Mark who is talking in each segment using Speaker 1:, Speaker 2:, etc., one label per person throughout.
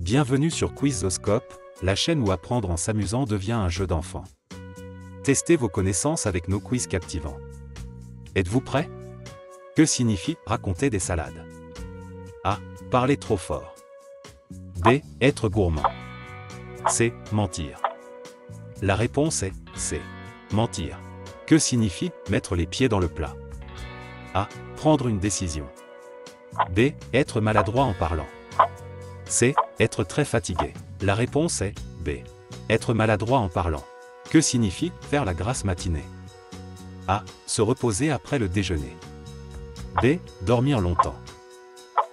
Speaker 1: Bienvenue sur Quizoscope, la chaîne où apprendre en s'amusant devient un jeu d'enfant. Testez vos connaissances avec nos quiz captivants. Êtes-vous prêts? Que signifie raconter des salades? A. Parler trop fort. B. Être gourmand. C. Mentir. La réponse est C. Mentir. Que signifie mettre les pieds dans le plat? A. Prendre une décision. B. Être maladroit en parlant. C. Être très fatigué. La réponse est B. Être maladroit en parlant. Que signifie faire la grasse matinée? A. Se reposer après le déjeuner. B. Dormir longtemps.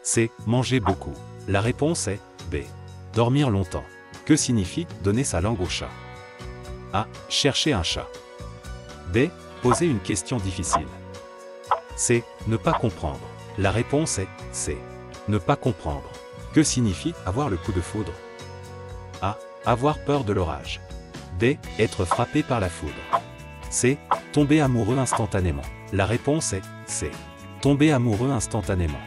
Speaker 1: C. Manger beaucoup. La réponse est B. Dormir longtemps. Que signifie donner sa langue au chat? A. Chercher un chat. B. Poser une question difficile. C. Ne pas comprendre. La réponse est C. Ne pas comprendre. Que signifie avoir le coup de foudre? A. Avoir peur de l'orage. B. Être frappé par la foudre. C. Tomber amoureux instantanément. La réponse est C. Tomber amoureux instantanément.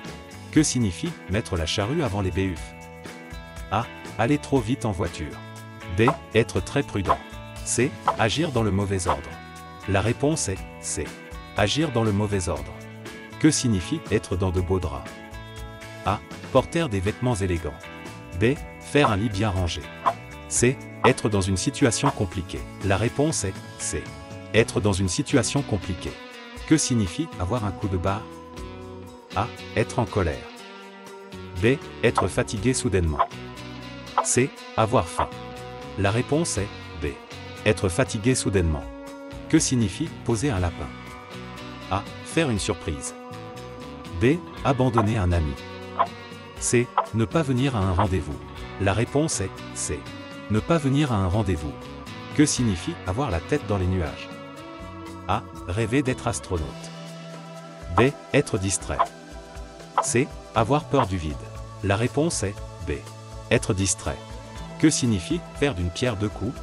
Speaker 1: Que signifie mettre la charrue avant les béhuffes? A. Aller trop vite en voiture. B. Être très prudent. C. Agir dans le mauvais ordre. La réponse est C. Agir dans le mauvais ordre. Que signifie être dans de beaux draps? A. Porter des vêtements élégants. B. Faire un lit bien rangé. C. Être dans une situation compliquée. La réponse est C. Être dans une situation compliquée. Que signifie avoir un coup de barre? A. Être en colère. B. Être fatigué soudainement. C. Avoir faim. La réponse est B. Être fatigué soudainement. Que signifie poser un lapin? A. Faire une surprise. B. Abandonner un ami. C. Ne pas venir à un rendez-vous. La réponse est C. Ne pas venir à un rendez-vous. Que signifie avoir la tête dans les nuages? A. Rêver d'être astronaute. B. Être distrait. C. Avoir peur du vide. La réponse est B. Être distrait. Que signifie faire d'une pierre deux coups?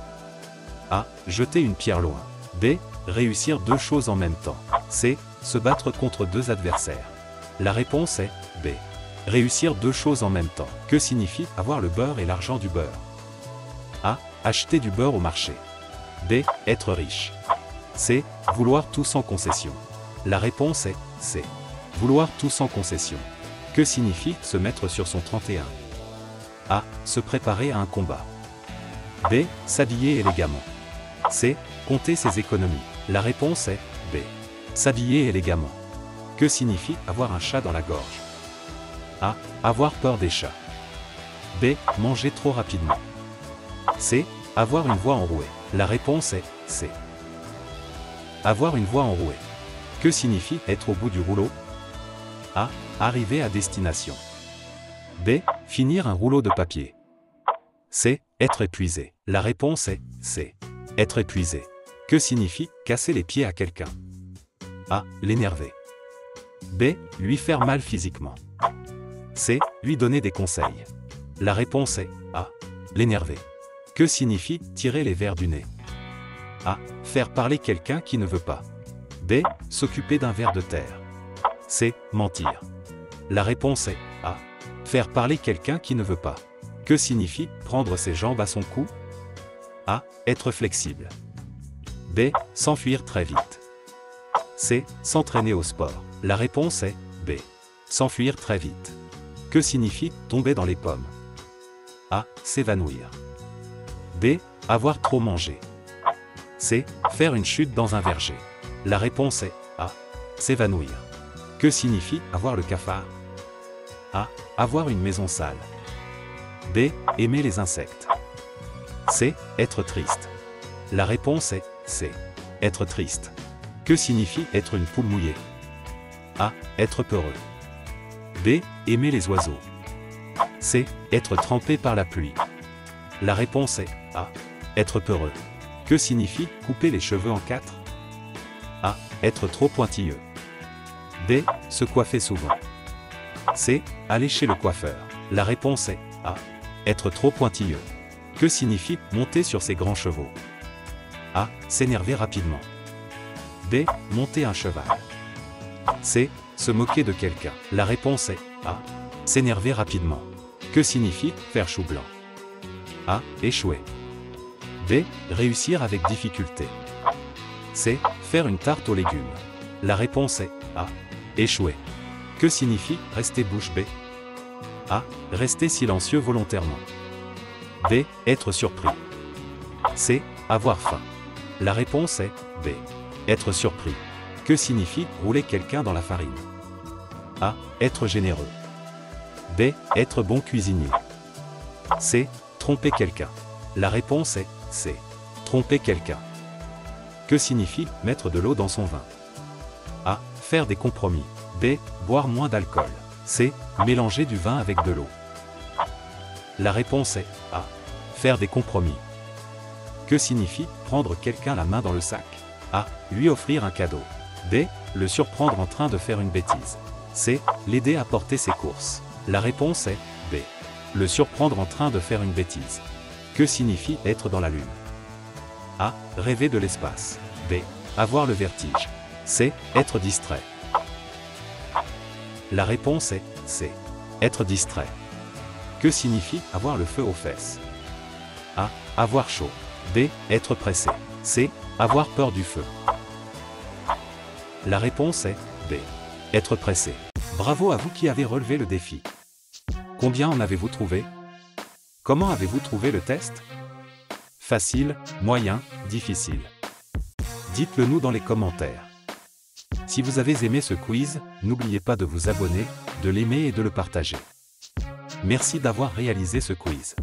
Speaker 1: A. Jeter une pierre loin. B. Réussir deux choses en même temps. C. Se battre contre deux adversaires. La réponse est B. Réussir deux choses en même temps. Que signifie avoir le beurre et l'argent du beurre? A. Acheter du beurre au marché. B. Être riche. C. Vouloir tout sans concession. La réponse est C. Vouloir tout sans concession. Que signifie se mettre sur son 31? A. Se préparer à un combat. B. S'habiller élégamment. C. Compter ses économies. La réponse est B. S'habiller élégamment. Que signifie avoir un chat dans la gorge? A. Avoir peur des chats. B. Manger trop rapidement. C. Avoir une voix enrouée. La réponse est C. Avoir une voix enrouée. Que signifie être au bout du rouleau? A. Arriver à destination. B. Finir un rouleau de papier. C. Être épuisé. La réponse est C. Être épuisé. Que signifie casser les pieds à quelqu'un? A. L'énerver. B. Lui faire mal physiquement. C. Lui donner des conseils. La réponse est A. L'énerver. Que signifie tirer les vers du nez? A. Faire parler quelqu'un qui ne veut pas. B. S'occuper d'un ver de terre. C. Mentir. La réponse est A. Faire parler quelqu'un qui ne veut pas. Que signifie prendre ses jambes à son cou? A. Être flexible. B. S'enfuir très vite. C. S'entraîner au sport. La réponse est B. S'enfuir très vite. Que signifie tomber dans les pommes? A. S'évanouir. B. Avoir trop mangé. C. Faire une chute dans un verger. La réponse est A. S'évanouir. Que signifie avoir le cafard? A. Avoir une maison sale. B. Aimer les insectes. C. Être triste. La réponse est C. Être triste. Que signifie être une poule mouillée? A. Être peureux. B. Aimer les oiseaux. C. Être trempé par la pluie. La réponse est A. Être peureux. Que signifie couper les cheveux en quatre? A. Être trop pointilleux. B. Se coiffer souvent. C. Aller chez le coiffeur. La réponse est A. Être trop pointilleux. Que signifie monter sur ses grands chevaux? A. S'énerver rapidement. B. Monter un cheval. C. Se moquer de quelqu'un. La réponse est A. S'énerver rapidement. Que signifie faire chou blanc? A. Échouer. B. Réussir avec difficulté. C. Faire une tarte aux légumes. La réponse est A. Échouer. Que signifie rester bouche bée? A. Rester silencieux volontairement. B. Être surpris. C. Avoir faim. La réponse est B. Être surpris. Que signifie rouler quelqu'un dans la farine? A. Être généreux. B. Être bon cuisinier. C. Tromper quelqu'un. La réponse est C. Tromper quelqu'un. Que signifie mettre de l'eau dans son vin? A. Faire des compromis. B. Boire moins d'alcool. C. Mélanger du vin avec de l'eau. La réponse est A. Faire des compromis. Que signifie prendre quelqu'un la main dans le sac? A. Lui offrir un cadeau. B. Le surprendre en train de faire une bêtise. C. L'aider à porter ses courses. La réponse est B. Le surprendre en train de faire une bêtise. Que signifie être dans la lune? A. Rêver de l'espace. B. Avoir le vertige. C. Être distrait. La réponse est C. Être distrait. Que signifie avoir le feu aux fesses? A. Avoir chaud. B. Être pressé. C. Avoir peur du feu. La réponse est B. Être pressé. Bravo à vous qui avez relevé le défi. Combien en avez-vous trouvé? Comment avez-vous trouvé le test? Facile, moyen, difficile? Dites-le nous dans les commentaires. Si vous avez aimé ce quiz, n'oubliez pas de vous abonner, de l'aimer et de le partager. Merci d'avoir réalisé ce quiz.